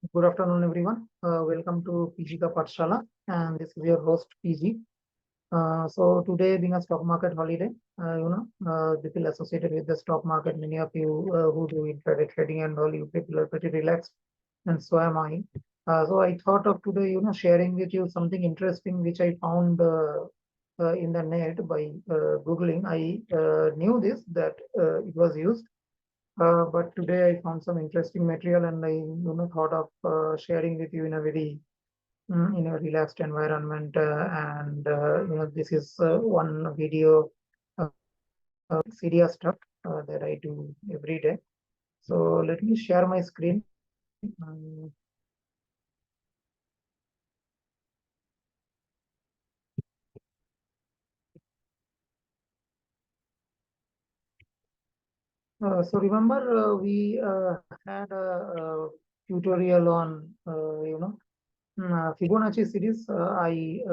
Good afternoon, everyone. Welcome to PG Ka Pathshala, and this is your host PG. So today, being a stock market holiday, people associated with the stock market, many of you who do intraday trading and all, you people are pretty relaxed, and so am I. So I thought of today, sharing with you something interesting which I found in the net by googling. I knew this that it was used. But today I found some interesting material and I thought of sharing with you in a very in a relaxed environment and this is one video serious stuff that I do every day. So let me share my screen. So remember we had a tutorial on Fibonacci series. I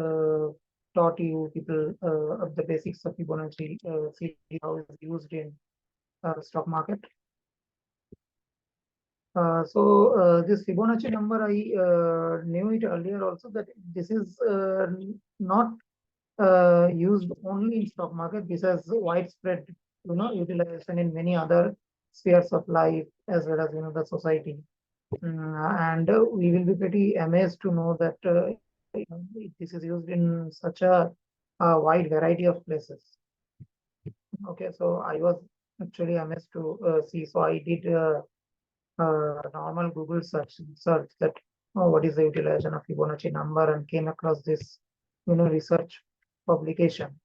taught you people of the basics of Fibonacci series, how it's used in stock market. This Fibonacci number, I knew it earlier also that this is not used only in stock market. This has widespread, utilization in many other spheres of life as well as the society. And we will be pretty amazed to know that this is used in such a wide variety of places. Okay, so I was actually amazed to see. So I did normal Google search that what is the utilization of Fibonacci number and came across this research publication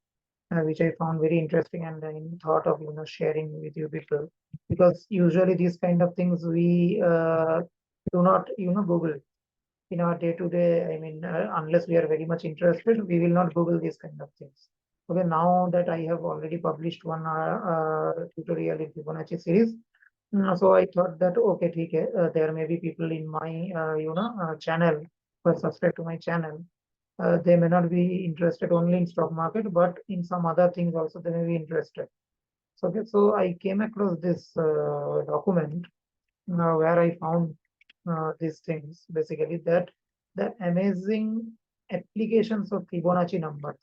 which I found very interesting and I thought of sharing with you people because usually these kind of things we do not Google in our day-to-day. I mean, unless we are very much interested, we will not Google these kind of things. Okay, now that I have already published one tutorial in Fibonacci series, so I thought that okay, there may be people in my channel who are subscribed to my channel. They may not be interested only in stock market, but in some other things also they may be interested. So okay, so I came across this document where I found these things basically that the amazing applications of Fibonacci numbers.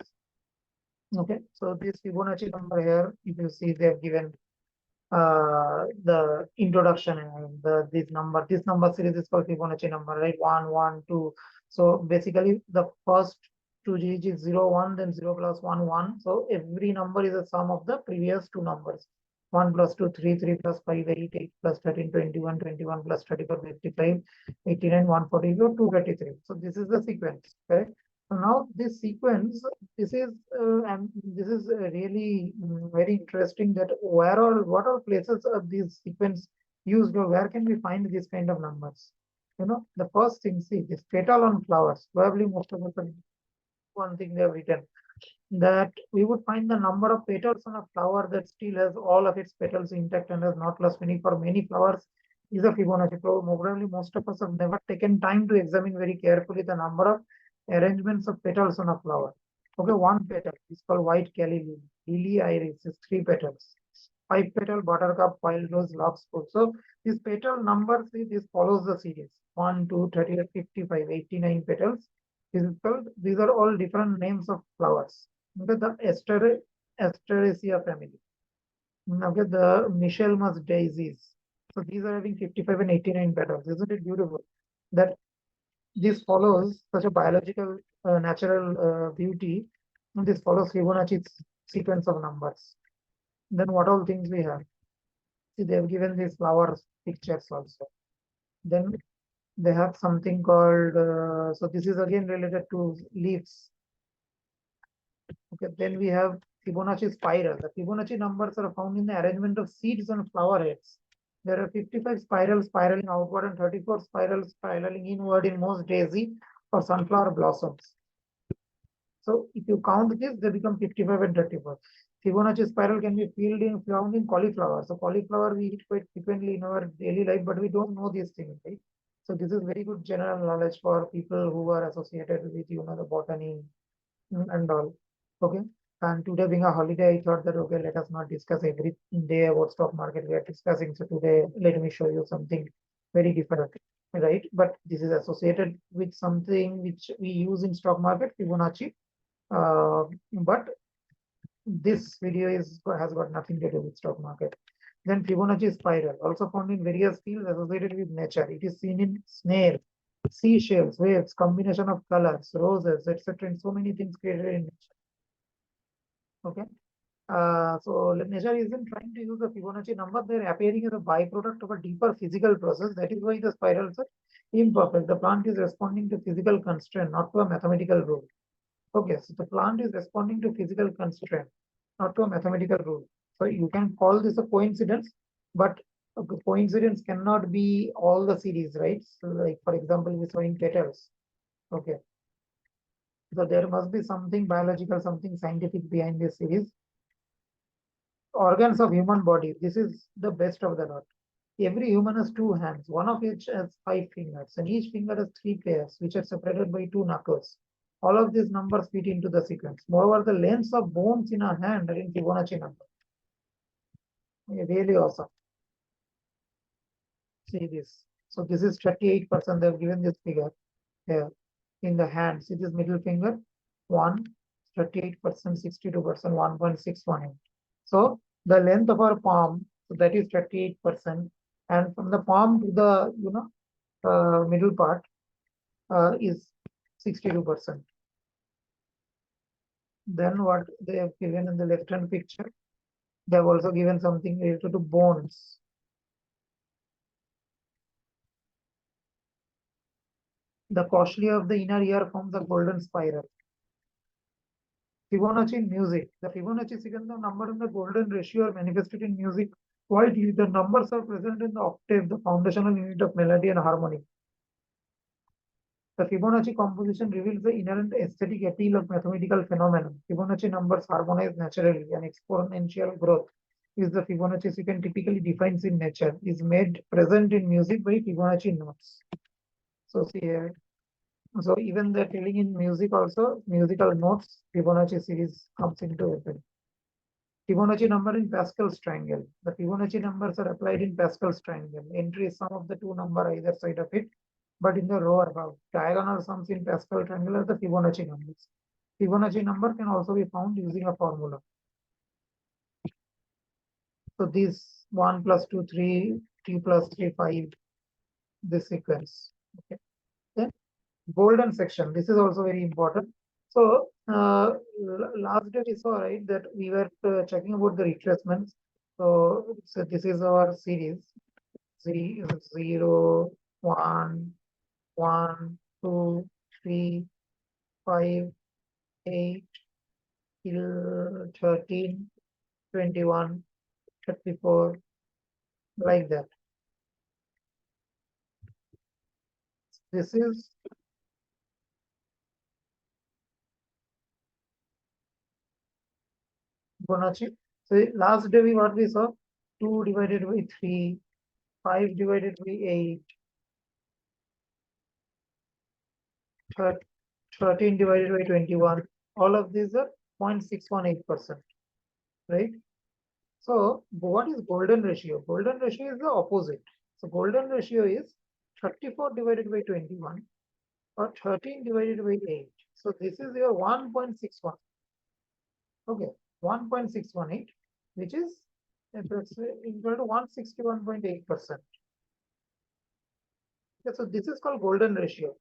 Okay, so this Fibonacci number here, if you see, they have given the introduction and this number series is called Fibonacci number, right? 1 1 2. So basically the first two digits is 0 1, then 0 plus 1 1. So every number is a sum of the previous two numbers. 1 plus 2 3 3 plus 5 8 8 plus 13 21 21 plus 34 55 89 144 233. So this is the sequence, correct? So now this sequence, this is really very interesting that what all places are these sequence used or where can we find these kind of numbers? The first thing, see this petal on flowers. Probably most of us are one thing they have written that we would find the number of petals on a flower that still has all of its petals intact and has not lost any for many flowers is a Fibonacci. Probably most of us have never taken time to examine very carefully the number of arrangements of petals on a flower. Okay, one petal is called white calla lily. Lily iris is 3 petals. 5 petal buttercup, wild rose, larkspur. So this petal number, see, this follows the series 1, 2, 38, 55, 89 petals. These are all different names of flowers. Okay, the Asteraceae family. Okay, the Michelmus daisies. So these are having 55 and 89 petals. Isn't it beautiful? That this follows such a biological, natural beauty. And this follows Fibonacci's sequence of numbers. Then what all things we have? See, they have given these flowers pictures also. Then they have something called, so this is again related to leaves. Okay, then we have Fibonacci spiral. The Fibonacci numbers are found in the arrangement of seeds and flower heads. There are 55 spirals spiraling outward and 34 spirals spiraling inward in most daisy or sunflower blossoms. So if you count this, they become 55 and 34. Fibonacci spiral can be found in cauliflower. So cauliflower we eat quite frequently in our daily life, but we don't know these things, right? So this is very good general knowledge for people who are associated with the botany and all. Okay. And today being a holiday, I thought that okay, let us not discuss every day about stock market we are discussing. So today, let me show you something very different. right? But this is associated with something which we use in stock market, Fibonacci. But this video has got nothing to do with stock market. Then Fibonacci spiral, also found in various fields associated with nature. It is seen in snail, seashells, waves, combination of colors, roses, etc. And so many things created in nature. Okay. So nature isn't trying to use the Fibonacci number. They're appearing as a byproduct of a deeper physical process. That is why the spirals are imperfect. The plant is responding to physical constraint, not to a mathematical rule. Okay, so the plant is responding to physical constraint, not to a mathematical rule. So you can call this a coincidence, but a coincidence cannot be all the series, right? So like, for example, we're showing petals. Okay, so there must be something biological, something scientific behind this series. Organs of human body. This is the best of the lot. Every human has two hands, one of each has 5 fingers, and each finger has 3 pairs, which are separated by 2 knuckles. All of these numbers fit into the sequence. Moreover, the lengths of bones in our hand are in Fibonacci number. Really awesome. See this. So this is 38%. They've given this figure here in the hand. See this middle finger? 1, 38%, 62%, 1.618. So the length of our palm, so that is 38%. And from the palm to the middle part is 62%. Then what they have given in the left hand picture, they have also given something related to bones. The cochlea of the inner ear forms a golden spiral. Fibonacci in music. The Fibonacci sequence of number in the golden ratio are manifested in music. Widely, the numbers are present in the octave, the foundational unit of melody and harmony. The Fibonacci composition reveals the inherent aesthetic appeal of mathematical phenomena. Fibonacci numbers harmonize naturally. An exponential growth is the Fibonacci sequence typically defines in nature, is made present in music by Fibonacci notes. So see here. So even they're telling in music also, musical notes, Fibonacci series comes into effect. Fibonacci number in Pascal's triangle. The Fibonacci numbers are applied in Pascal's triangle. Entry is sum of the two numbers either side of it, but in the row above. Diagonal sums in Pascal triangle are the Fibonacci numbers. Fibonacci number can also be found using a formula. So this 1 plus 2, 3, 3 plus 3, 5, this sequence. Okay. Then golden section. This is also very important. So last day we saw, right, that we were checking about the retracements. So this is our series. 0, 1, 1, 2, 3, 5, 8, 13, 21, 34, like that. This is Fibonacci. So last day what we saw? 2 divided by 3, 5 divided by 8, 13 divided by 21. All of these are 0.618%, right? So what is golden ratio? Golden ratio is the opposite. So golden ratio is 34 divided by 21 or 13 divided by 8. So this is your 1.61. Okay, 1.618, which is equal to 161.8%. Okay, so this is called golden ratio,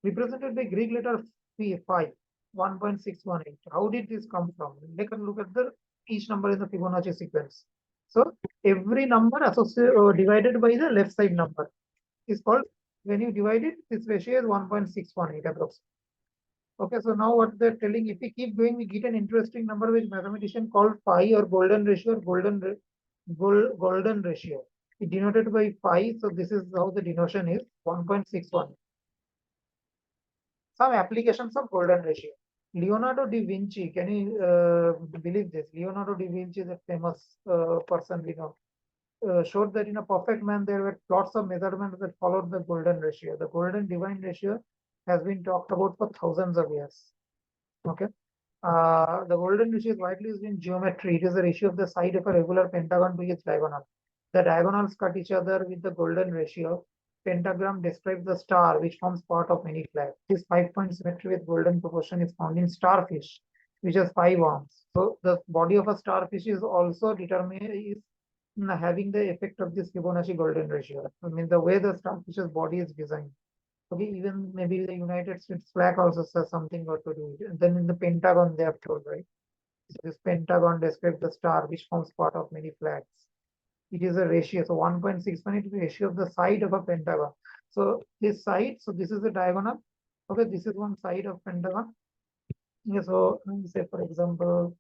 represented by Greek letter phi, 1.618. How did this come from? Take a look at the each number in the Fibonacci sequence. So every number divided by the left side number is called, when you divide it, this ratio is 1.618 approximately. Okay, so now what they're telling, if we keep going, we get an interesting number which mathematician called phi or golden ratio or golden ratio. It denoted by phi, so this is how the denotation is 1.61. Some applications of golden ratio. Leonardo da Vinci, can you believe this? Leonardo da Vinci is a famous person we know. Showed that in a perfect man there were lots of measurements that followed the golden ratio. The golden divine ratio has been talked about for thousands of years. Okay. The golden ratio is widely used in geometry. It is the ratio of the side of a regular pentagon to its diagonal. The diagonals cut each other with the golden ratio. pentagram describes the star which forms part of many flags. This 5-point symmetry with golden proportion is found in starfish, which has 5 arms. So the body of a starfish is also having the effect of this Fibonacci golden ratio. I mean the way the starfish's body is designed. Okay, even maybe the United States flag also says something got to do with it. And then in the pentagon they have told, right? So this pentagon describes the star which forms part of many flags. It is a ratio. So 1.61 is the ratio of the side of a pentagon. So this side, so this is the diagonal. Okay, this is one side of pentagon. Yeah, so let me say, for example,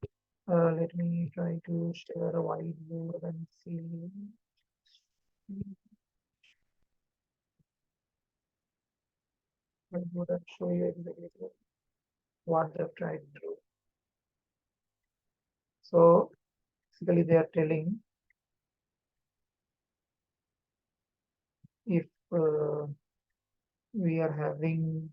let me try to share a whiteboard and see. Whiteboard and show you exactly what they've tried to do. So basically, they are telling if we are having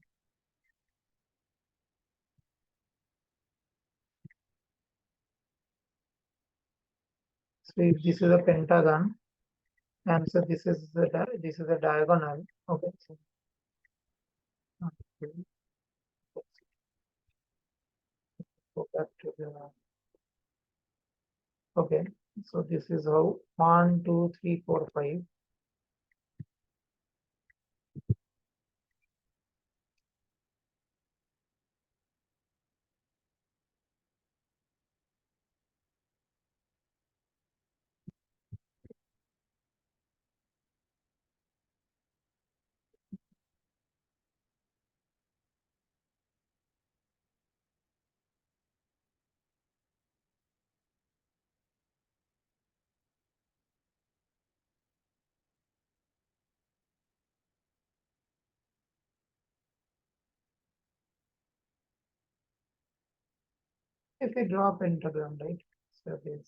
so if this is a pentagon and so this is the diagonal. Okay, so okay, go back to the okay. So this is how 1, 2, 3, 4, 5. If we draw a pentagram, right? So this,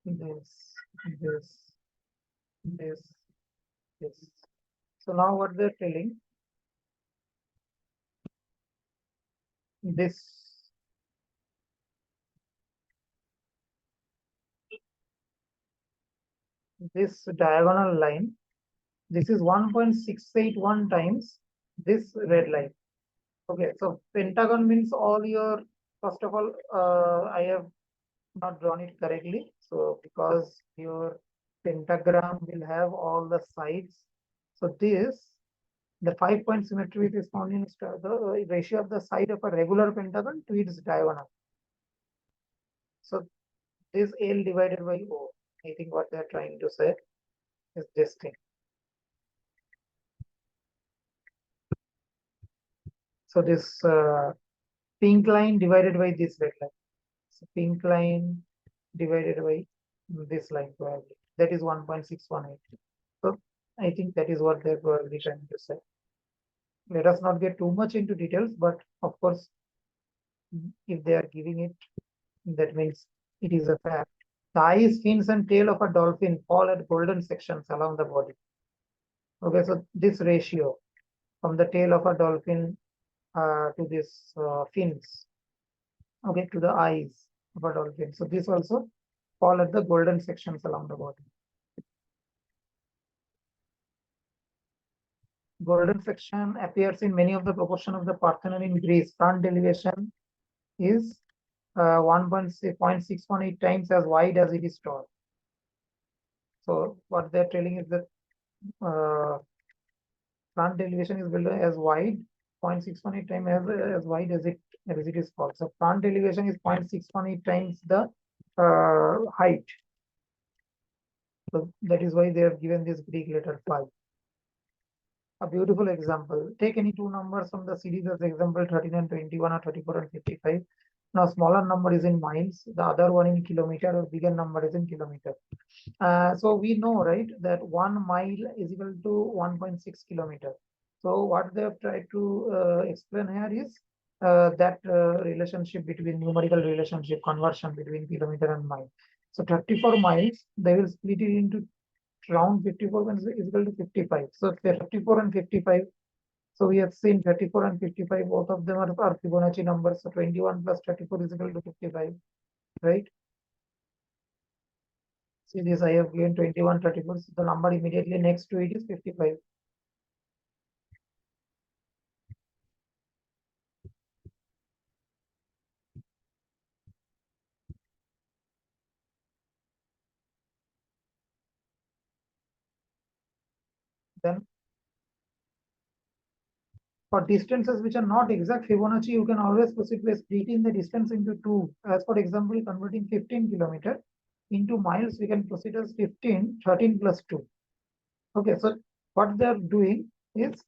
this, this, this. So now what they're telling, this this diagonal line, this is 1.681 times this red line. Okay, so pentagon means all your, first of all, I have not drawn it correctly. So because your pentagram will have all the sides. So this, the 5-point symmetry is found in the ratio of the side of a regular pentagon to its diagonal. So this L divided by O. I think what they're trying to say is this thing. So this pink line divided by this red line. So pink line divided by this line probably. That is 1.618. So I think that is what they're probably trying to say. Let us not get too much into details, but of course, if they are giving it, that means it is a fact. The eyes, fins, and tail of a dolphin fall at golden sections along the body. Okay, so this ratio from the tail of a dolphin to this fins, okay, to the eyes of a dolphin. So this also fall at the golden sections along the body. Golden section appears in many of the proportion of the Parthenon in Greece. Front elevation is 1.618 times as wide as it is tall. So what they're telling is that front elevation is built as wide 0.618 times as wide as it is tall. So front elevation is 0.618 times the height. So that is why they have given this Greek letter phi. A beautiful example. Take any two numbers from the series as example 13 and 21 or 34 and 55. Now smaller number is in miles, the other one in kilometer, or bigger number is in kilometer. So we know, right, that 1 mile is equal to 1.6 kilometer. So what they have tried to explain here is that relationship between numerical relationship conversion between kilometer and mile. So 34 miles, they will split it into round 54 is equal to 55. So 34 and 55. So we have seen 34 and 55, both of them are Fibonacci numbers. So 21 plus 34 is equal to 55, right? See this, I have given 21, 34. So the number immediately next to it is 55. Then for distances which are not exact Fibonacci, you can always proceed by splitting the distance into two. As for example, converting 15 kilometer into miles, we can proceed as 15, 13 plus 2. Okay, so what they are doing is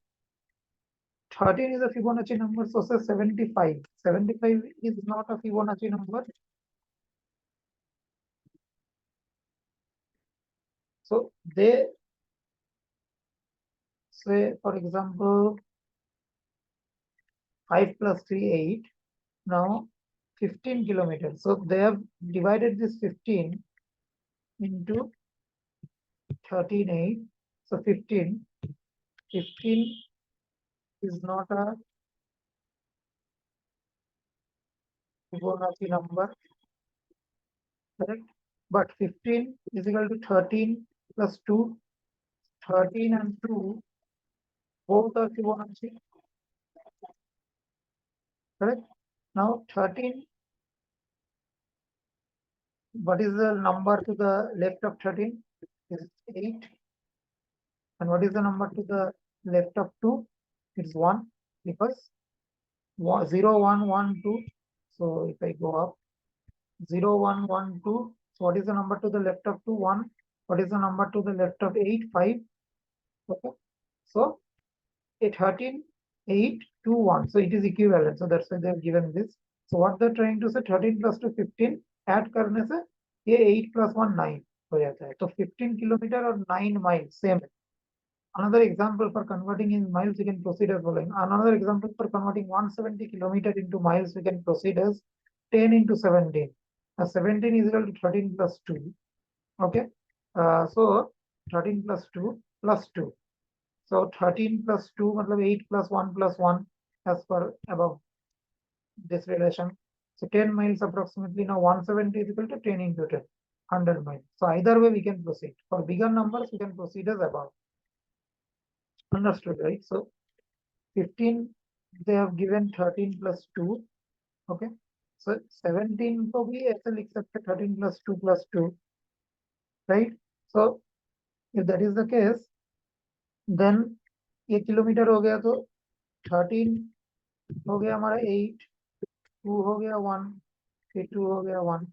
13 is a Fibonacci number, so say 75. 75 is not a Fibonacci number. So they say, for example, 5 plus 3, 8. Now 15 kilometers. So they have divided this 15 into 13, 8. So 15 is not a Fibonacci number, correct? But 15 is equal to 13 plus 2. 13 and 2 both are Fibonacci, correct? Now 13, what is the number to the left of 13? Is 8. And what is the number to the left of 2? It's 1, because 0, 1, 1, 2. So if I go up, 0, 1, 1, 2. So what is the number to the left of 2? 1. What is the number to the left of 8? 5. Okay. So 13, 8, 2, 1. So it is equivalent. So that's why they have given this. So what they're trying to say, 13 plus 2, 15. Add करने से ये 8 plus 1, 9 हो जाता है. तो 15 kilometer or 9 miles, same. Another example for converting in miles, we can proceed as following. Another example for converting 170 kilometer into miles, we can proceed as 10 into 17. 17 is equal to 13 plus 2. Okay. So 13 plus 2 plus 2. So 13 plus 2, matlab 8 plus 1 as per above this relation. So 10 miles approximately. Now 170 is equal to 10 into 10, 100 miles. So either way we can proceed. For bigger numbers, we can proceed as above. Understood, right? So 15, they have given 13 plus 2. Okay. So 17 को भी ऐसे लिख सकते 13 plus 2 plus 2. Right? So if that is the case, then ये kilometre हो गया, तो 13 हो गया हमारा 8, 2 हो गया 1, फिर 2 हो गया 1.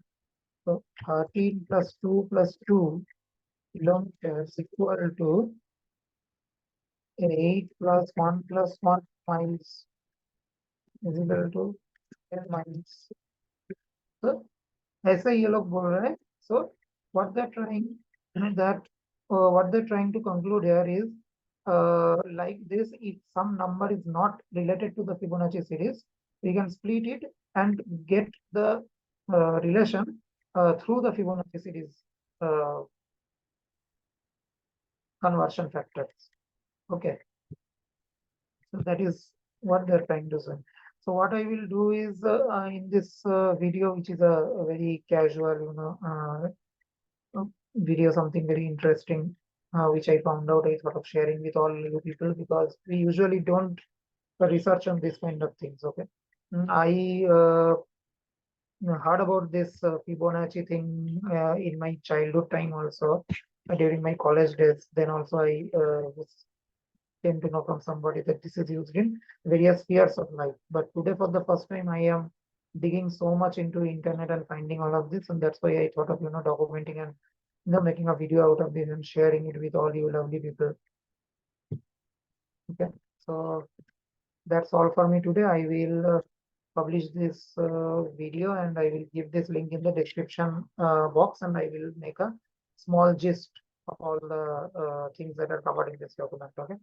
So 13 plus 2 plus 2 kilometers equal to 8 plus 1 plus 1 miles is equal to 10 miles. So ऐसा ये लोग बोल रहे हैं. So what they're trying that what they're trying to conclude here is like this: if some number is not related to the Fibonacci series, we can split it and get the relation through the Fibonacci series conversion factors. Okay, so that is what they're trying to say. So what I will do is in this video, which is a very casual, video, something very interesting, which I found out, I thought of sharing with all you people, because we usually don't research on this kind of things. Okay. I heard about this Fibonacci thing in my childhood time also, during my college days. Then also I came to know from somebody that this is used in various spheres of life. But today, for the first time, I am digging so much into internet and finding all of this, and that's why I thought of documenting and making a video out of this and sharing it with all you lovely people. Okay, so that's all for me today. I will publish this video, and I will give this link in the description box, and I will make a small gist of all the things that are covered in this document. Okay.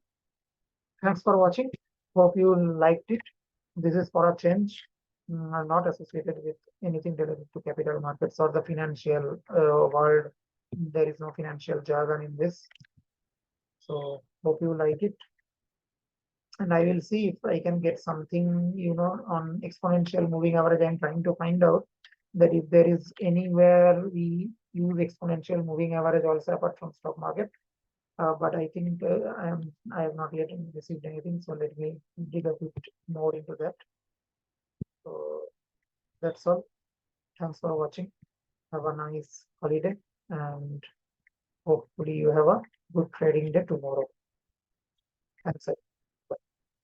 Thanks for watching. Hope you liked it. This is for a change, not associated with anything related to capital markets or the financial world. There is no financial jargon in this. So hope you like it. And I will see if I can get something, on exponential moving average. I'm trying to find out that if there is anywhere we use exponential moving average also apart from stock market. But I think I have not yet received anything, so let me dig a bit more into that. So that's all. Thanks for watching. Have a nice holiday, and hopefully you have a good trading day tomorrow. Thanks.